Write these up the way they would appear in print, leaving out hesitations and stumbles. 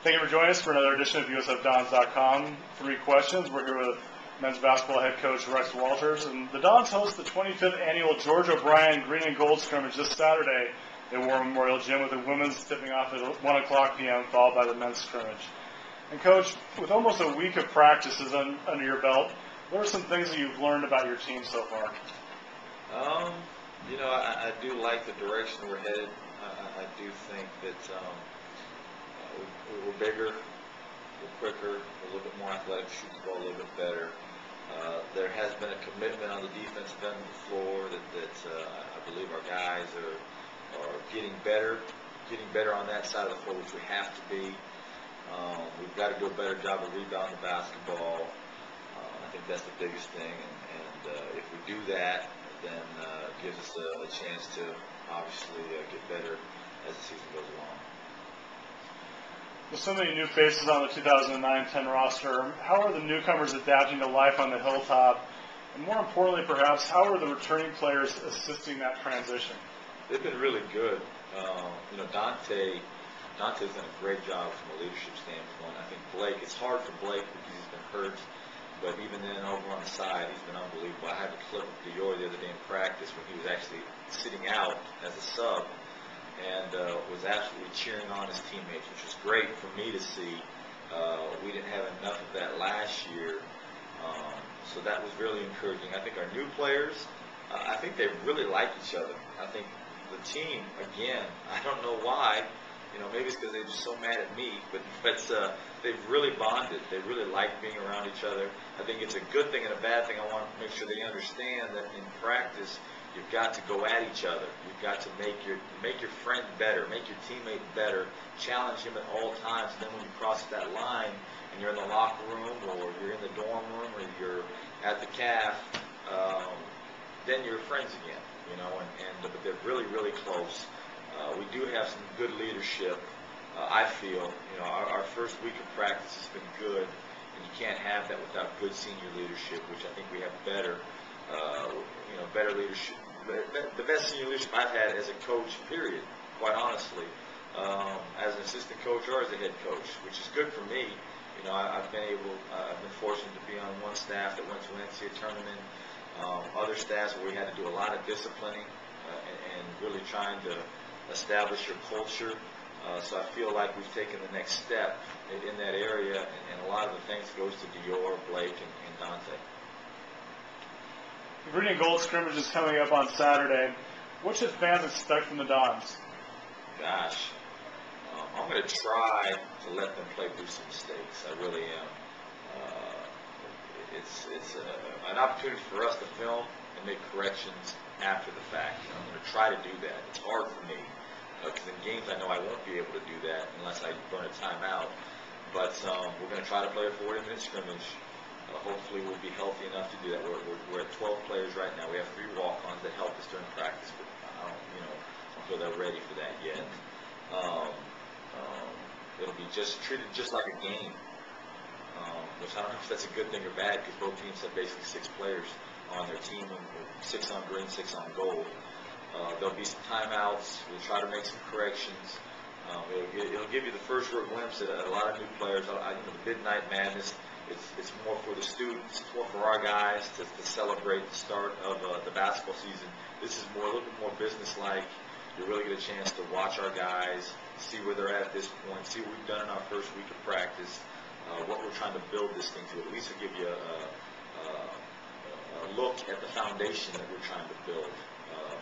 Thank you for joining us for another edition of USFDons.com. 3 questions. We're here with men's basketball head coach Rex Walters. And the Dons host the 25th annual George O'Brien Green and Gold Scrimmage this Saturday at War Memorial Gym, with the women's tipping off at 1 o'clock p.m., followed by the men's scrimmage. And Coach, with almost a week of practices under your belt, what are some things that you've learned about your team so far? I do like the direction we're headed. I do think that we're bigger, we're quicker, we're a little bit more athletic, shoot the ball a little bit better. There has been a commitment on the defensive end of the floor that I believe our guys are getting better on that side of the floor, which we have to be. We've got to do a better job of rebounding the basketball. I think that's the biggest thing, and if we do that, then it gives us a chance to obviously get better as the season goes along. With so many new faces on the 2009-10 roster, how are the newcomers adapting to life on the hilltop? And more importantly, perhaps, how are the returning players assisting that transition? They've been really good. Dante's done a great job from a leadership standpoint. I think Blake, it's hard for Blake because he's been hurt, but even then over on the side, he's been unbelievable. I had to clip of Dior the other day in practice when he was actually sitting out as a sub and was absolutely cheering on his teammates, which was great for me to see. We didn't have enough of that last year, so that was really encouraging. I think our new players, I think they really like each other. I think the team, again, I don't know why, maybe it's because they're just so mad at me, but they've really bonded. They really like being around each other. I think it's a good thing and a bad thing. I want to make sure they understand that in practice, you've got to go at each other. You've got to make your friend better, make your teammate better, challenge him at all times. And then when you cross that line and you're in the locker room or you're in the dorm room or you're at the caf, then you're friends again, but they're really, really close. We do have some good leadership. I feel, our first week of practice has been good, and you can't have that without good senior leadership, which I think we have better leadership. The best senior leadership I've had as a coach, period, quite honestly, as an assistant coach or as a head coach, which is good for me. I've been fortunate to be on one staff that went to an NCAA tournament, other staffs where we had to do a lot of disciplining and really trying to establish your culture. So I feel like we've taken the next step in that area, and a lot of the things goes to Dior, Blake, and Dante. The Green and Gold Scrimmage is coming up on Saturday. What should fans expect from the Dons? Gosh, I'm going to try to let them play through some mistakes. I really am. It's an opportunity for us to film and make corrections after the fact. I'm going to try to do that. It's hard for me because in games I know I won't be able to do that unless I burn a timeout. But we're going to try to play a 40-minute scrimmage. Hopefully we'll be healthy enough to do that. We're at 12 players right now. We have 3 walk-ons that help us during practice, but I don't feel they're ready for that yet. It'll be treated just like a game. Which I don't know if that's a good thing or bad, because both teams have basically 6 players on their team, 6 on green, 6 on gold. There'll be some timeouts. We'll try to make some corrections. It'll give you the first real glimpse at a lot of new players. The Midnight Madness, it's more for the students, it's more for our guys to celebrate the start of the basketball season. This is a little bit more business-like. You really get a chance to watch our guys, see where they're at this point, see what we've done in our first week of practice. What we're trying to build this thing to. At least it'll give you a look at the foundation that we're trying to build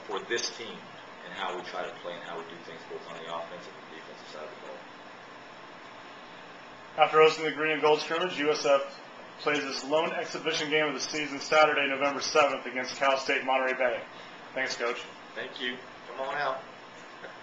for this team and how we try to play and how we do things both on the offensive and defensive side of the ball. After hosting the Green and Gold Scrimmage, USF plays its lone exhibition game of the season Saturday, November 7th against Cal State Monterey Bay. Thanks, Coach. Thank you. Come on out.